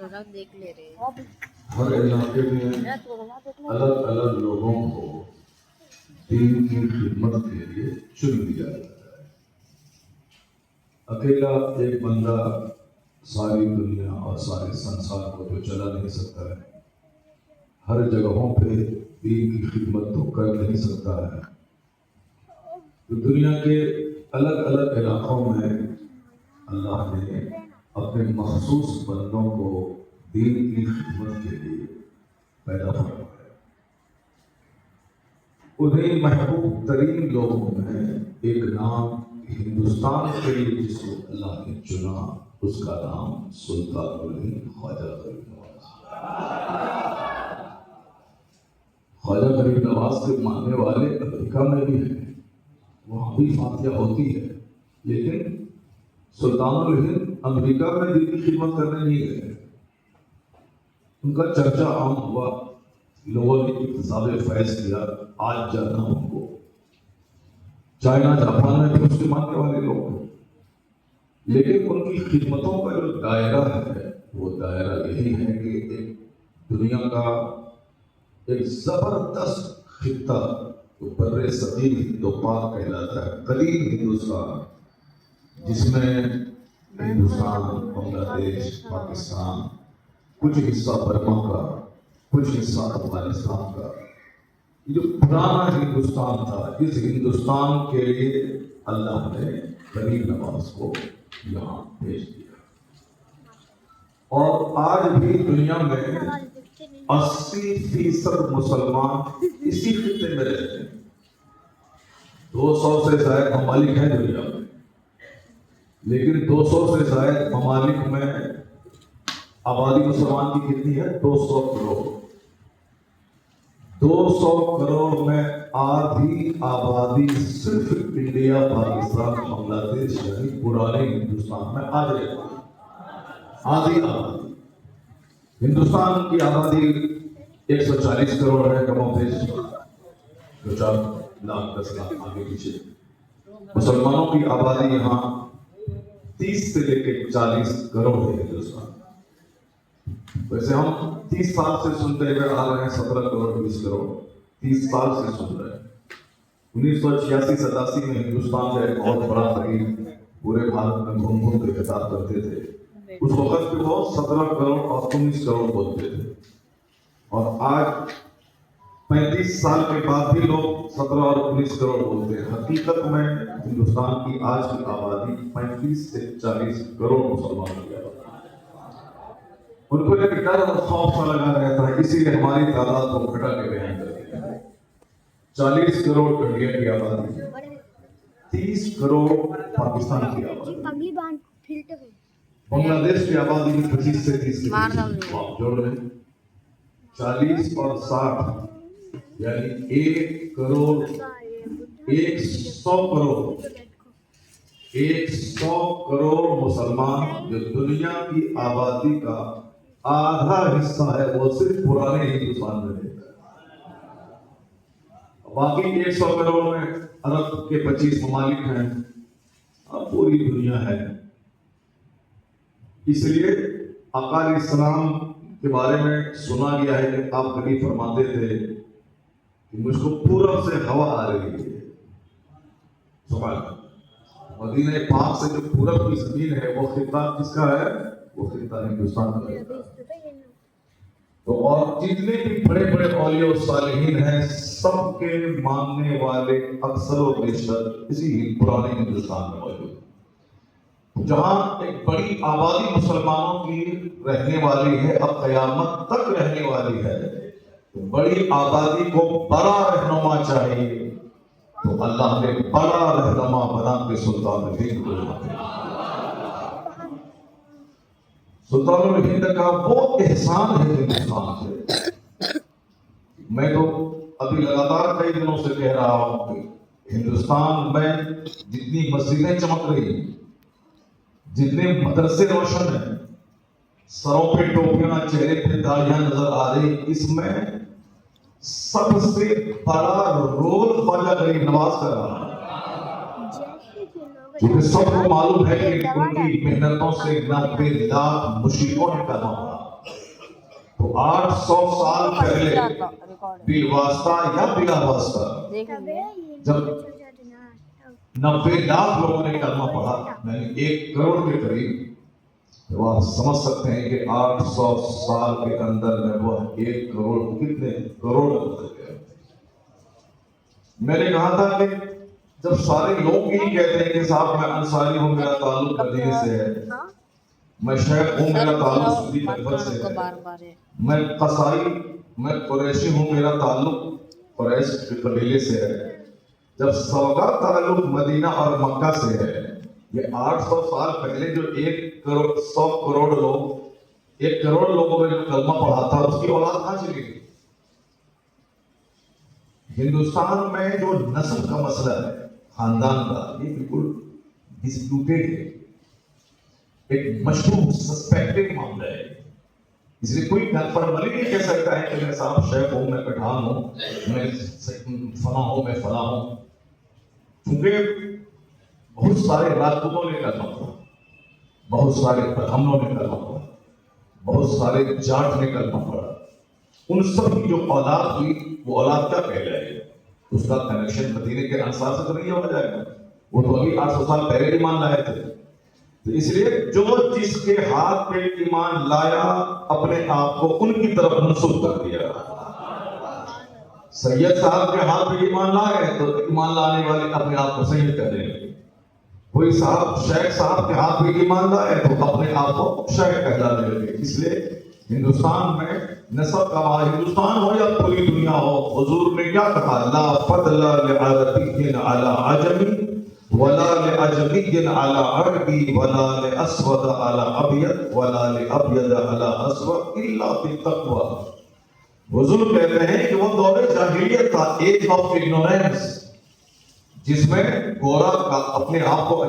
ہر علاقے میں الگ الگ لوگوں کو دین کی خدمت کے لیے چن لیا جاتا ہے. اکیلا ایک بندہ ساری دنیا اور سارے سنسار کو تو چلا نہیں سکتا ہے. ہر جگہوں پہ دین کی خدمت تو کر نہیں سکتا ہے. تو دنیا کے الگ الگ علاقوں میں اللہ نے اپنے مخصوص بندوں کو دین کی خدمت کے لیے پیدا فرمایا. انہیں محبوب ترین لوگوں میں ایک نام ہندوستان کے لیے جس کو اللہ نے چنا، اس کا نام سلطان الہند خواجہ غریب نواز. خواجہ غریب نواز کے ماننے والے امریکہ میں بھی ہیں، وہاں بھی فاتحہ ہوتی ہے، لیکن سلطان الہند امریکہ میں دین کی خدمت کرنے نہیں گئے. ان کا چرچا عام ہوا، لوگوں نے اقتصاد فیض کیا، آج جانا ان کو. چائنا جاپان میں بھی اس کے ماننے والے لوگ ہیں، لیکن ان کی خدمتوں کا جو دائرہ ہے وہ دائرہ یہی ہے کہ ایک دنیا کا ایک زبردست خطہ بر صغیر ہند و پاک کہلاتا ہے، قدیم ہندوستان، جس میں ہندوستان، بنگلہ دیش، پاکستان، کچھ حصہ برما کا، کچھ حصہ افغانستان کا، یہ جو پرانا ہندوستان تھا، اس ہندوستان کے لیے اللہ نے غریب نواز کو یہاں بھیج دیا. اور آج بھی دنیا میں 80% مسلمان اسی خطے میں رہتے ہیں. 200 سے زائد ممالک ہیں دنیا میں، لیکن 200 سے زائد ممالک میں آبادی مسلمان کی کتنی ہے؟ 200 کروڑ. 200 کروڑ میں آدھی آبادی صرف انڈیا، پاکستان، بنگلہ دیش یعنی پرانے ہندوستان میں آج رہتی ہے. آدھی آبادی. ہندوستان کی آبادی 140 کروڑ ہے، کم و بیش 4 لاکھ 10 لاکھ آگے پیچھے. مسلمانوں کی آبادی یہاں 30 سے لے کے 40 کروڑ ہے ہندوستان. ویسے ہم 30 سال سے سنتے ہوئے آ رہے ہیں 17 کروڑ 20 کروڑ، 30 سال سے سن رہے ہیں. 1986-87 میں ہندوستان کا ایک بہت بڑا فقیر پورے بھارت میں گھوم گھوم کے خطاب کرتے تھے. اس وقت پہ وہ 17 کروڑ اور 19 کروڑ بولتے تھے، اور آج 35 سال کے بعد بھی لوگ 17 اور 19 کروڑ بولتے ہیں. حقیقت میں ہندوستان کی آج کی آبادی 35 سے 40 کروڑ مسلمانوں کی آبادی. ان کو ایک ڈر اور خوف سا لگا رہتا ہے، اسی لیے ہماری تعداد کو گھٹا کے بیان کرتے ہیں. 40 کروڑ انڈیا کی آبادی، 30 کروڑ پاکستان کی آبادی، بنگلہ دیش کی آبادی بھی 25 سے 30 کے آپ جوڑ رہے ہیں. 40 اور 60 یعنی 1 کروڑ 100 کروڑ 100 کروڑ مسلمان جو دنیا کی آبادی کا آدھا حصہ ہے وہ صرف پرانے ہندوستان میں رہتا ہے. باقی 100 کروڑ میں عرب کے 25 ممالک ہیں، اب پوری دنیا ہے. اس لیے آقا علیہ السلام کے بارے میں سنا گیا ہے کہ آپ کبھی فرماتے تھے کہ مجھ کو پورب سے ہوا آ رہی ہے. سبحان اللہ. مدینہ پاک سے جو پورب کی زمین ہے وہ خطہ کس کا ہے؟ وہ خطہ ہندوستان کا ہے. تو اور جتنے بھی بڑے بڑے اولیاء و صالحین ہیں سب کے ماننے والے اکثر و بیشتر اسی پرانے ہندوستان میں موجود ہیں. جہاں ایک بڑی آبادی مسلمانوں کی رہنے والی ہے، اب قیامت تک رہنے والی ہے. تو بڑی آبادی کو بڑا رہنما چاہیے، تو اللہ نے بڑا رہنما بنا کے سلطان الہند کو بنا دیا. سلطان الہند کا وہ احسان ہے ہندوستان سے. میں تو ابھی لگاتار کئی دنوں سے کہہ رہا ہوں کہ ہندوستان میں جتنی مسجدیں چمک رہی ہیں، جتنے مدرسے روشن ہیں، سروں پہ ٹوپیاں، چہرے پہ داڑیاں نظر آ رہی، اس میں سب سے بڑا رول خواجہ غریب نواز کا رہا ہے. کیونکہ سب کو معلوم ہے کہ ان کی محنتوں سے 90 لاکھ مشرکوں نے کلمہ پڑھا. تو 800 سال پہلے بالواسطہ یا بلا واسطہ جب 90 لاکھ لوگوں نے کلمہ پڑھا، یعنی 1 کروڑ کے قریب، تو آپ سمجھ سکتے ہیں کہ 800 سال کے اندر میں وہ 1 کروڑ کتنے کروڑ بدل گئے۔ میں نے کہا تھا کہ جب سارے لوگ یہ کہتے ہیں کہ صاحب میں انصاری ہوں، میرا تعلق مدینے سے ہے، میں شیخ ہوں، میرا تعلق صدیق اکبر سے ہے، میں قصائی، میں قریشی ہوں، میرا تعلق قریش کے قبیلے سے ہے، جب سب کا تعلق مدینہ اور مکہ سے ہے، یہ 800 سال پہلے جو 1 کروڑ 100 کروڑ لوگ 1 کروڑ لوگوں نے جو کلمہ پڑھا تھا، اس کی اولاد کہاں چلی گئی؟ ہندوستان میں جو نسل کا مسئلہ ہے، خاندان کا، یہ بالکل ڈسپیوٹیڈ ہے، ایک مشروع سسپیکٹڈ معاملہ ہے۔ اس لیے کوئی کنفرملی نہیں کہہ سکتا ہے کہ میں صاحب شیخ ہوں، میں پٹھان ہوں، میں فلاں ہوں، میں فلاں ہوں، کیونکہ بہت سارے راجپوتوں نے کلمہ پڑھا، بہت سارے برہمنوں نے کلمہ پڑھا، بہت سارے جاٹ نے کلمہ پڑھا، ان سب کی جو اولاد ہوئی وہ اولاد کیا کہلائے گی؟ اس کا کنیکشن مدینے کے انصار سے تو نہیں ہو جائے گا، وہ تو ابھی 800 سال پہلے ایمان لائے تھے۔ تو اس لیے جو جس کے ہاتھ پہ ایمان لایا اپنے آپ کو ان کی طرف منسوب کر دیا۔ سید صاحب کے ہاتھ پہ ایمان لائے تو ایمان لانے والے اپنے آپ کو سید کر دیں گے، کوئی صاحب شیخ صاحب کے ہاتھ پہ ایمان لائے تو اپنے آپ کو شیخ کہلانے لگے۔ اس لیے ہندوستان میں نسب کا ہندوستان ہو یا پوری دنیا ہو، حضور نے کیا کہا؟ لا فضل لعربی علی عجمی ولا لعجمی علی عربی ولا لاسود علی ابیض ولا لابیض علی اسود الا بالتقوی۔ حضور کہتے ہیں کہ وہ دور جاہلیت تھا، ایج آف اگنورینس، جس میں گورا کا اپنے آپ کو